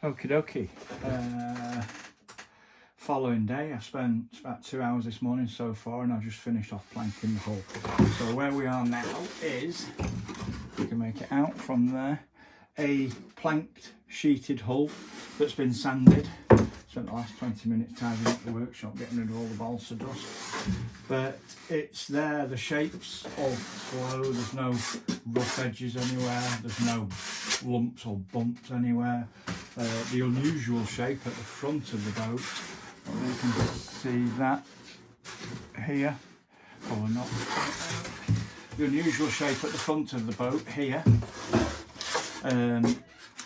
Okie dokie. Following day, I spent about 2 hours this morning so far, and I've just finished off planking the hull. So where we are now is, you can make it out from there, a planked sheeted hull that's been sanded. Spent the last 20 minutes tidying up the workshop, getting rid of all the balsa dust. But it's there, the shape's all slow, there's no rough edges anywhere, there's no lumps or bumps anywhere. The unusual shape at the front of the boat, you can see that here, probably not. The unusual shape at the front of the boat here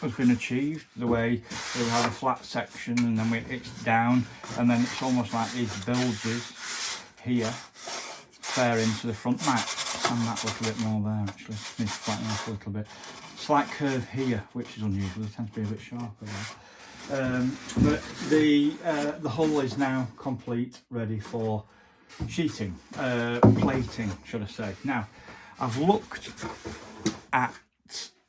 has been achieved the way we have a flat section and then it's down, and then it's almost like these bilges here flare into the front. Might sand that a little bit more there actually, needs to flatten off a little bit. Slight curve here, which is unusual, it tends to be a bit sharper there. But the hull is now complete, ready for sheeting, plating should I say. Now I've looked at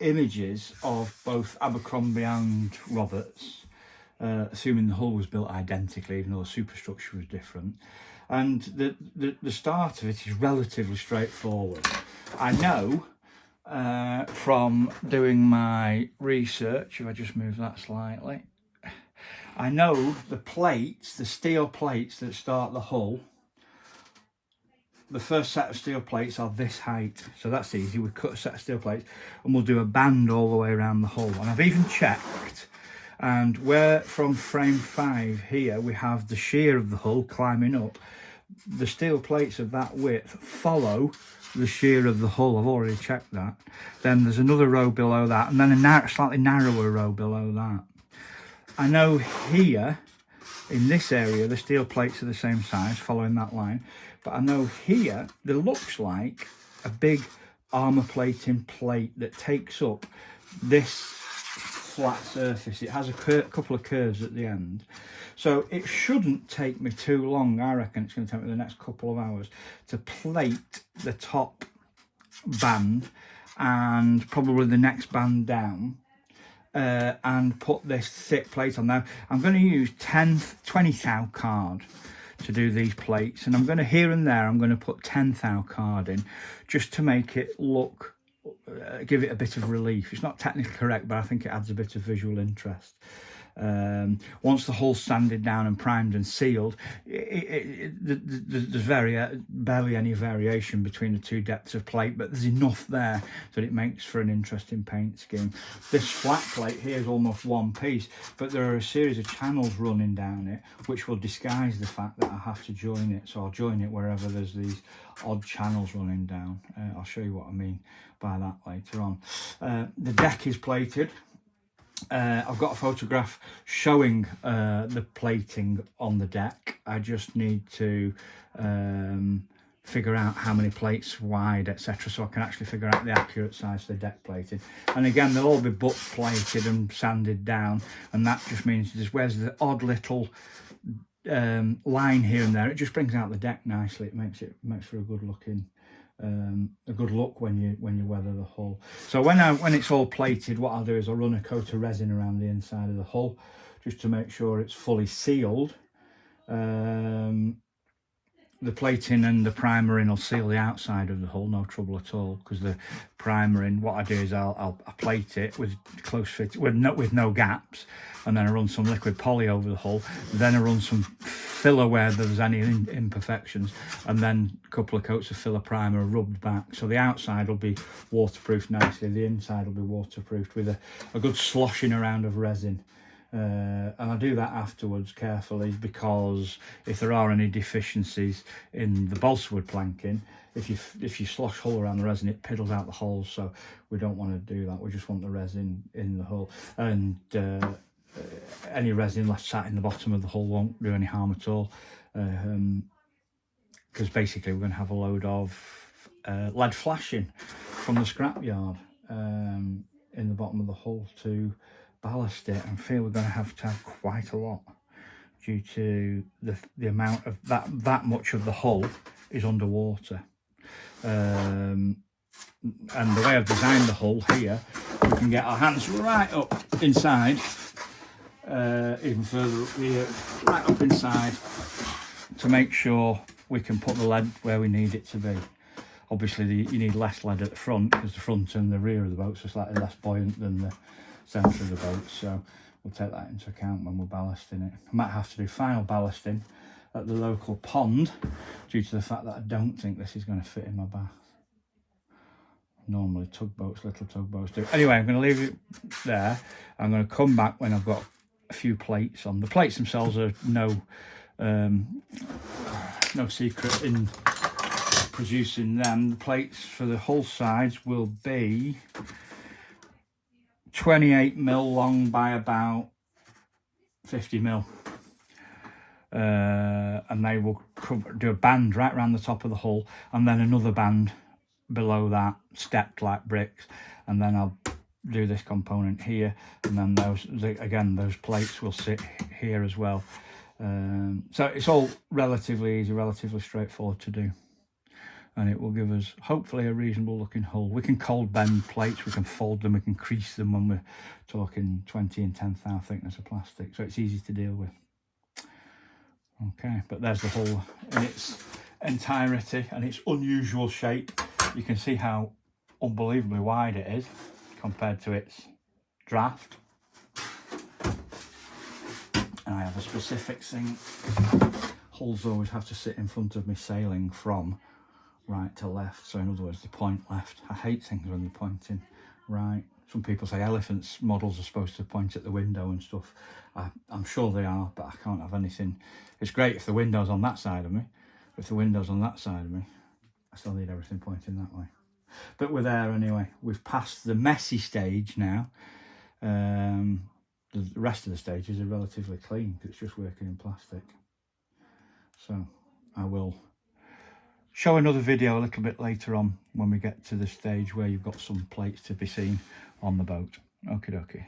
images of both Abercrombie and Roberts, assuming the hull was built identically even though the superstructure was different, and the start of it is relatively straightforward. I know from doing my research, if I just move that slightly, I know the plates, the steel plates that start the hull, the first set of steel plates are this height, so that's easy. We cut a set of steel plates and we'll do a band all the way around the hull. And I've even checked, and where from frame 5 here we have the shear of the hull climbing up, the steel plates of that width follow the shear of the hull. I've already checked that. Then there's another row below that, and then a slightly narrower row below that. I know here in this area the steel plates are the same size following that line, but I know here there looks like a big armour plating plate that takes up this flat surface. It has a couple of curves at the end, so it shouldn't take me too long. I reckon it's going to take me the next couple of hours to plate the top band and probably the next band down, and put this thick plate on. Now I'm going to use 20 thou card to do these plates, and I'm going to here and there I'm going to put 10 thou card in just to make it look, give it a bit of relief. It's not technically correct, but I think it adds a bit of visual interest. Once the hull's sanded down and primed and sealed, there's barely any variation between the two depths of plate, but there's enough there that it makes for an interesting paint scheme. This flat plate here is almost one piece, but there are a series of channels running down it which will disguise the fact that I have to join it, so I'll join it wherever there's these odd channels running down. I'll show you what I mean by that later on. The deck is plated. I've got a photograph showing the plating on the deck. I just need to figure out how many plates wide, etc., so I can actually figure out the accurate size of the deck plating. And again, they'll all be butt plated and sanded down, and that just means just where's the odd little line here and there, it just brings out the deck nicely. It makes for a good looking look when you weather the hull. So when it's all plated, what I'll do is I'll run a coat of resin around the inside of the hull just to make sure it's fully sealed. The plating and the primering will seal the outside of the hull, no trouble at all, because the primering, what I do is I'll plate it with close fit, with no gaps, and then I run some liquid poly over the hull, then I run some filler where there's any imperfections, and then a couple of coats of filler primer rubbed back, so the outside will be waterproof nicely, the inside will be waterproofed with a good sloshing around of resin. And I do that afterwards carefully, because if there are any deficiencies in the balsa wood planking, if you slosh hull around the resin, it piddles out the holes, so we don't want to do that. We just want the resin in the hull, and any resin left sat in the bottom of the hull won't do any harm at all, because basically we're going to have a load of lead flashing from the scrapyard in the bottom of the hull to ballast it, and feel we're going to have quite a lot due to the amount of that much of the hull is underwater. And the way I've designed the hull here, we can get our hands right up inside even further up here, right up inside, to make sure we can put the lead where we need it to be. Obviously you need less lead at the front because the front and the rear of the boats are slightly less buoyant than the centre of the boat, so we'll take that into account when we're ballasting it. I might have to do final ballasting at the local pond due to the fact that I don't think this is going to fit in my bath. Normally tugboats, little tugboats do. Anyway, I'm going to leave it there. I'm going to come back when I've got a few plates on. The plates themselves are no secret in producing them. The plates for the hull sides will be 28mm long by about 50mm. And they will do a band right around the top of the hull, and then another band below that, stepped like bricks, and then I'll do this component here, and then those plates will sit here as well. So it's all relatively easy, relatively straightforward to do, and it will give us hopefully a reasonable looking hull. We can cold bend plates, we can fold them, we can crease them when we're talking 20 and 10 thou thickness of plastic, so it's easy to deal with. Okay, but there's the hull in its entirety and its unusual shape. You can see how unbelievably wide it is compared to its draft. And I have a specific thing. Hulls always have to sit in front of me sailing from right to left. So in other words, the point left. I hate things when they're pointing right. Some people say elephants models are supposed to point at the window and stuff. I'm sure they are, but I can't have anything. It's great if the window's on that side of me. If the window's on that side of me, I still need everything pointing that way. But we're there anyway. We've passed the messy stage now. The rest of the stages are relatively clean because it's just working in plastic. So I will show another video a little bit later on when we get to the stage where you've got some plates to be seen on the boat. Okie dokie.